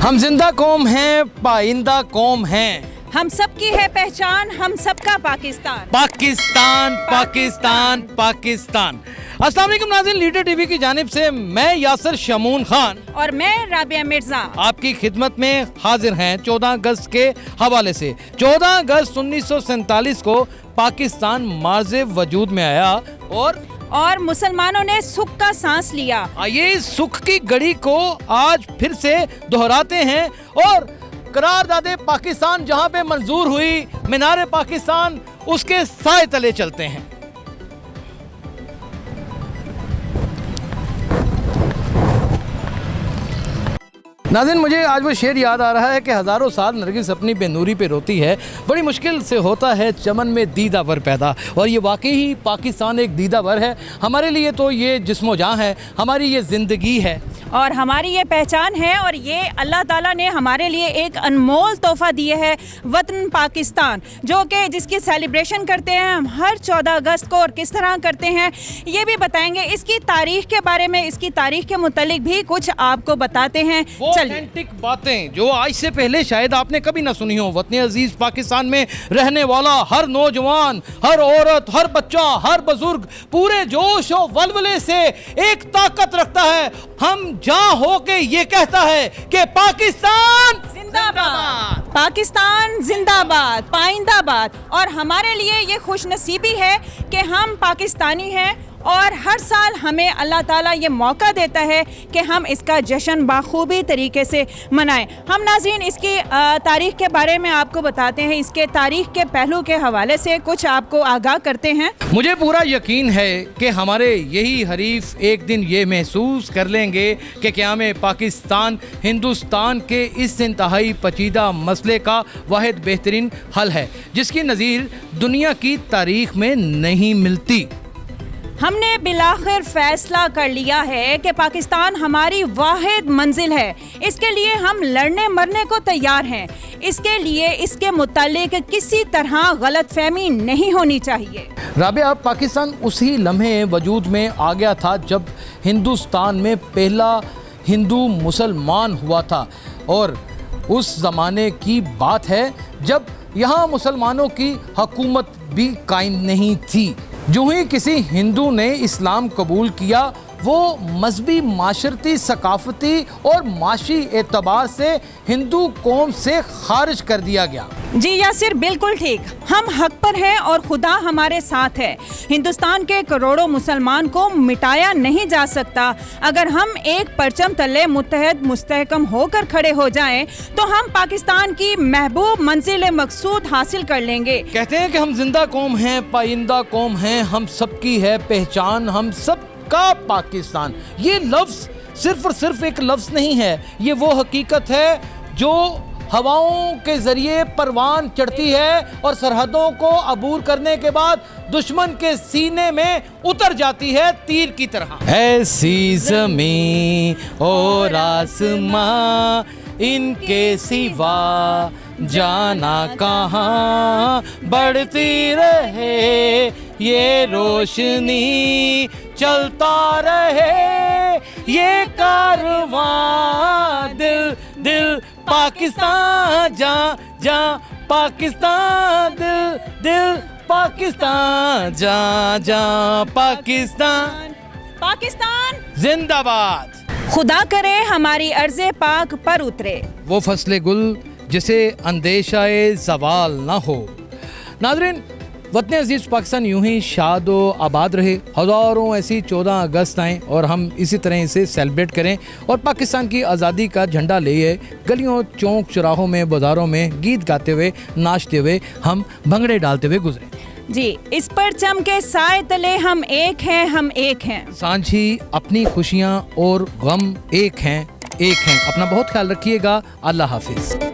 हम जिंदा कौम हैं, पाइंदा कौम हैं, हम सबकी है पहचान, हम सबका पाकिस्तान। पाकिस्तान पाकिस्तान पाकिस्तान। अस्सलाम वालेकुम नाज़रीन, लीडर टीवी की जानिब से मैं यासिर शमून खान और मैं राबिया मिर्जा आपकी खिदमत में हाजिर हैं 14 अगस्त के हवाले से। 14 अगस्त 1947 को पाकिस्तान मार्ज़े वजूद में आया और मुसलमानों ने सुख का सांस लिया। आइए इस सुख की घड़ी को आज फिर से दोहराते हैं और करारदादे पाकिस्तान जहां पे मंजूर हुई, मीनार पाकिस्तान उसके साए तले चलते हैं। नाज़रीन, मुझे आज वो शेर याद आ रहा है कि हज़ारों साल नरगिस अपनी बेनूरी पे रोती है, बड़ी मुश्किल से होता है चमन में दीदावर पैदा। और ये वाकई ही पाकिस्तान एक दीदावर है। हमारे लिए तो ये जिस्मो जान है, हमारी ये ज़िंदगी है और हमारी ये पहचान है। और ये अल्लाह ताला ने हमारे लिए एक अनमोल तोहफ़ा दिए है, वतन पाकिस्तान, जो कि जिसकी सेलिब्रेशन करते हैं हम हर 14 अगस्त को। और किस तरह करते हैं ये भी बताएंगे। इसकी तारीख के बारे में, इसकी तारीख के मुतालिक भी कुछ आपको बताते हैं। ऑथेंटिक बातें जो आज से पहले शायद आपने कभी ना सुनी हो। वतन अजीज पाकिस्तान में रहने वाला हर नौजवान, हर औरत, हर बच्चा, हर बुजुर्ग पूरे जोश और वल्वले से एक ताकत रखता है। हम जहां होके ये कहता है कि पाकिस्तान जिंदाबाद, पाकिस्तान जिंदाबाद, पाइंदाबाद। और हमारे लिए ये खुशनसीबी है कि हम पाकिस्तानी हैं और हर साल हमें अल्लाह ताला ये मौका देता है कि हम इसका जश्न बाखूबी तरीके से मनाएं। हम नाज़रीन इसकी तारीख़ के बारे में आपको बताते हैं, इसके तारीख़ के पहलू के हवाले से कुछ आपको आगाह करते हैं। मुझे पूरा यकीन है कि हमारे यही हरीफ एक दिन ये महसूस कर लेंगे कि क़याम पाकिस्तान हिंदुस्तान के इस इंतहाई पेचीदा मसले का वाहिद बेहतरीन हल है, जिसकी नज़ीर दुनिया की तारीख़ में नहीं मिलती। हमने बिलाखिर फैसला कर लिया है कि पाकिस्तान हमारी वाहिद मंजिल है। इसके लिए हम लड़ने मरने को तैयार हैं। इसके लिए इसके मुतालिक किसी तरह गलतफहमी नहीं होनी चाहिए। राबिया, पाकिस्तान उसी लम्हे वजूद में आ गया था जब हिंदुस्तान में पहला हिंदू मुसलमान हुआ था। और उस ज़माने की बात है जब यहाँ मुसलमानों की हुकूमत भी कायम नहीं थी। जो ही किसी हिंदू ने इस्लाम कबूल किया, वो मजहबी, माशरती, सकाफती और माशी एतबार से हिंदू कौम से खारिज कर दिया गया। जी यासिर, बिल्कुल ठीक। हम हक पर हैं और खुदा हमारे साथ है। हिंदुस्तान के करोड़ों मुसलमान को मिटाया नहीं जा सकता। अगर हम एक परचम तले मुत्तहद मुस्तहकम होकर खड़े हो जाएं, तो हम पाकिस्तान की महबूब मंजिल मकसूद हासिल कर लेंगे। कहते हैं कि हम जिंदा कौम हैं, पाइंदा कौम हैं, हम सबकी है पहचान, हम सब का पाकिस्तान। ये लफ्ज़ सिर्फ और सिर्फ एक लफ्ज़ नहीं है, ये वो हकीकत है जो हवाओं के ज़रिए परवान चढ़ती है और सरहदों को अबूर करने के बाद दुश्मन के सीने में उतर जाती है तीर की तरह। ऐसी ज़मीं और आसमां, इनके सिवा जाना कहाँ, बढ़ती रहे ये रोशनी, चलता रहे ये कारवां, दिल दिल पाकिस्तान, जा जा पाकिस्तान, दिल दिल पाकिस्तान, जा जा पाकिस्तान, पाकिस्तान जिंदाबाद। खुदा करे हमारी अर्ज़े पाक पर उतरे वो फसले गुल जिसे अंदेशाए ज़वाल ना हो। नाज़रीन, वतन अजीज़ पाकिस्तान यूं ही शाद व आबाद रहे, हज़ारों ऐसी 14 अगस्त आएँ और हम इसी तरह इसे सेलिब्रेट करें और पाकिस्तान की आज़ादी का झंडा लिए गलियों, चौक, चौराहों में, बाज़ारों में गीत गाते हुए, नाचते हुए, हम भंगड़े डालते हुए गुजरें। जी, इस परचम के साए तले हम एक हैं, हम एक हैं। सांझी अपनी खुशियाँ और गम एक हैं, एक हैं। अपना बहुत ख्याल रखिएगा। अल्लाह हाफिज़।